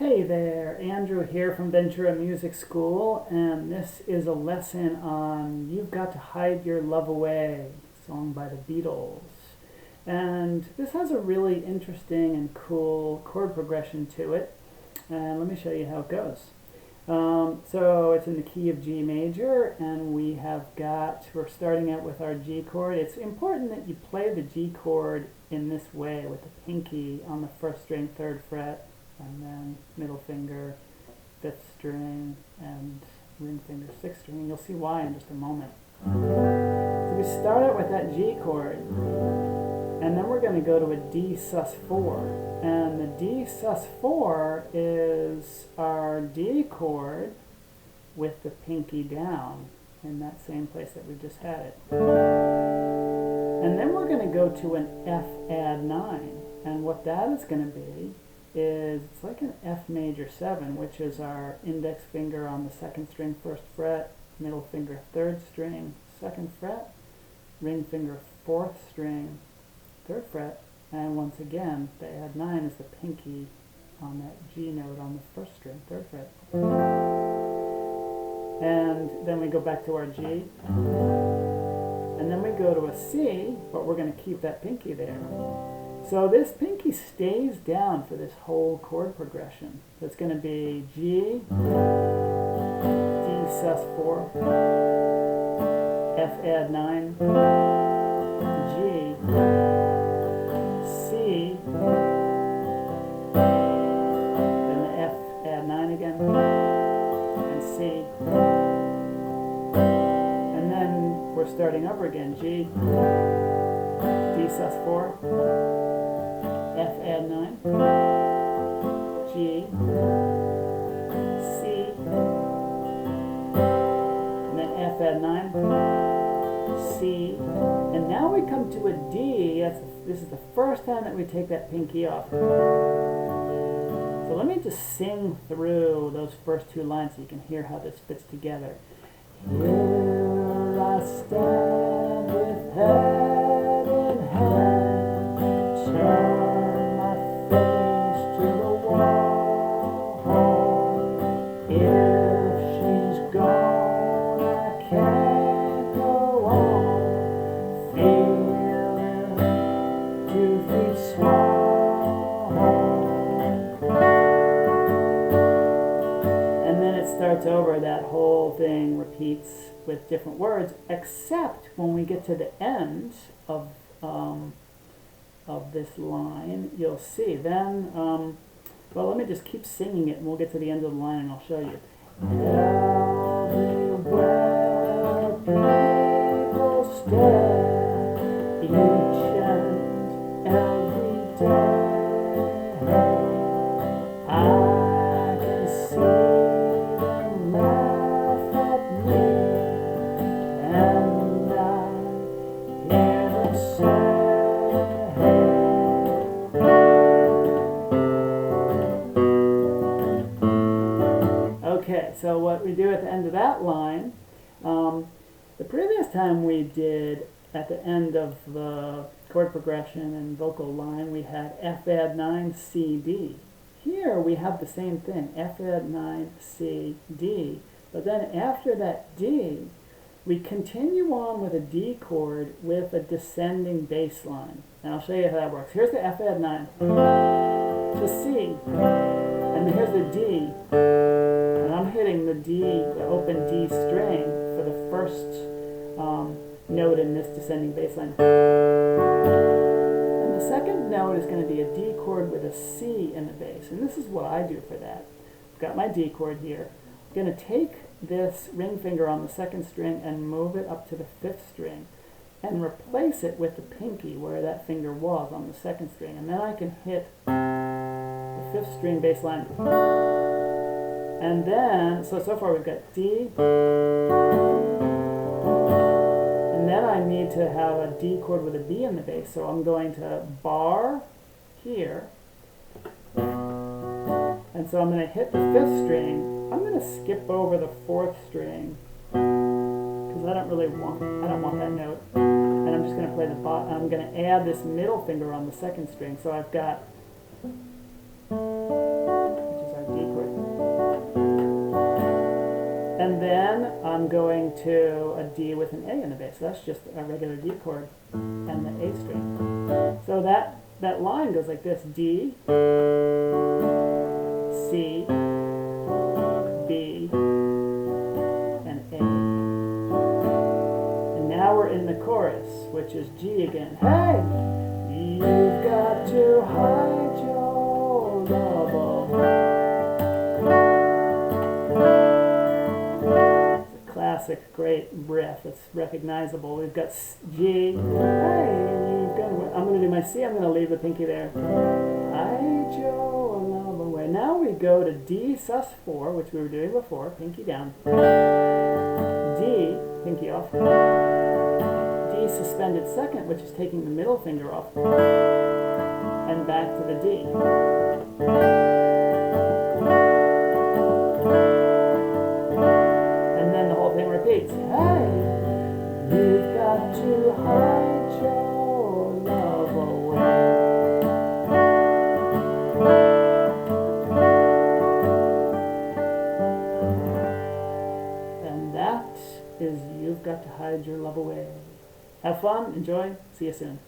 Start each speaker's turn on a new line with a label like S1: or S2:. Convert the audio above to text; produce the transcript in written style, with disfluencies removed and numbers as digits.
S1: Hey there, Andrew here from Ventura Music School, and this is a lesson on You've Got to Hide Your Love Away, song by the Beatles. And this has a really interesting and cool chord progression to it, and let me show you how it goes. So it's in the key of G major, and we're starting out with our G chord. It's important that you play the G chord in this way with the pinky on the first string, 3rd fret, and then middle finger, 5th string, and ring finger, 6th string. You'll see why in just a moment. So we start out with that G chord, and then we're going to go to a D sus4. And the D sus4 is our D chord with the pinky down in that same place that we just had it. And then we're going to go to an F add 9. And what that is going to be is it's like an F major 7, which is our index finger on the 2nd string, 1st fret, middle finger, 3rd string, 2nd fret, ring finger, 4th string, 3rd fret, and once again the add 9 is the pinky on that G note on the 1st string, 3rd fret. And then we go back to our G, and then we go to a C, but we're going to keep that pinky there. So this pinky stays down for this whole chord progression. So it's going to be G, D sus4, F add 9, G, C, then the F add 9 again, and C. And then we're starting over again, G, D sus4, F add 9, G, C, and then F add 9, C, and now we come to a D. This is the first time that we take that pinky off. So let me just sing through those first two lines so you can hear how this fits together. Here I stand with head in hand, turn my face to the wall. If she's gone, I can't go on, feeling 2 feet small. And then it starts over. That whole thing repeats with different words, except when we get to the end of this line, you'll see. Then, well, let me just keep singing it, and we'll get to the end of the line, and I'll show you. Everywhere people stare, each and every day. I can see them laugh at me, and I hear them say, okay, so what we do at the end of that line, the previous time we did at the end of the chord progression and vocal line, we had F add 9, C, D. Here we have the same thing, F add 9, C, D. But then after that D, we continue on with a D chord with a descending bass line. And I'll show you how that works. Here's the F add 9, the C, and here's the D. And I'm hitting the D, the open D string for the first note in this descending bass line. And the second note is going to be a D chord with a C in the bass. And this is what I do for that. I've got my D chord here. I'm going to take this ring finger on the 2nd string and move it up to the 5th string and replace it with the pinky where that finger was on the 2nd string. And then I can hit the 5th string bass line. And then, so far we've got D, and then I need to have a D chord with a B in the bass. So I'm going to bar here, and so I'm going to hit the 5th string. I'm going to skip over the 4th string because I don't want that note. And I'm just going to play the bottom. I'm going to add this middle finger on the 2nd string. So I've got, which is our D I'm going to a D with an A in the bass. So that's just a regular D chord and the A string. So that line goes like this: D, C, B, and A. And now we're in the chorus, which is G again. Hey, you've got to hide your love away. Classic, great riff. It's recognizable. We've got G. Hey, I'm going to do my C. I'm going to leave the pinky there. Hide your love away. Now we go to D sus4, which we were doing before. Pinky down. D, pinky off. D suspended second, which is taking the middle finger off. And back to the D. Repeats. Hey, you've got to hide your love away. And that is You've Got to Hide Your Love Away. Have fun, enjoy, see you soon.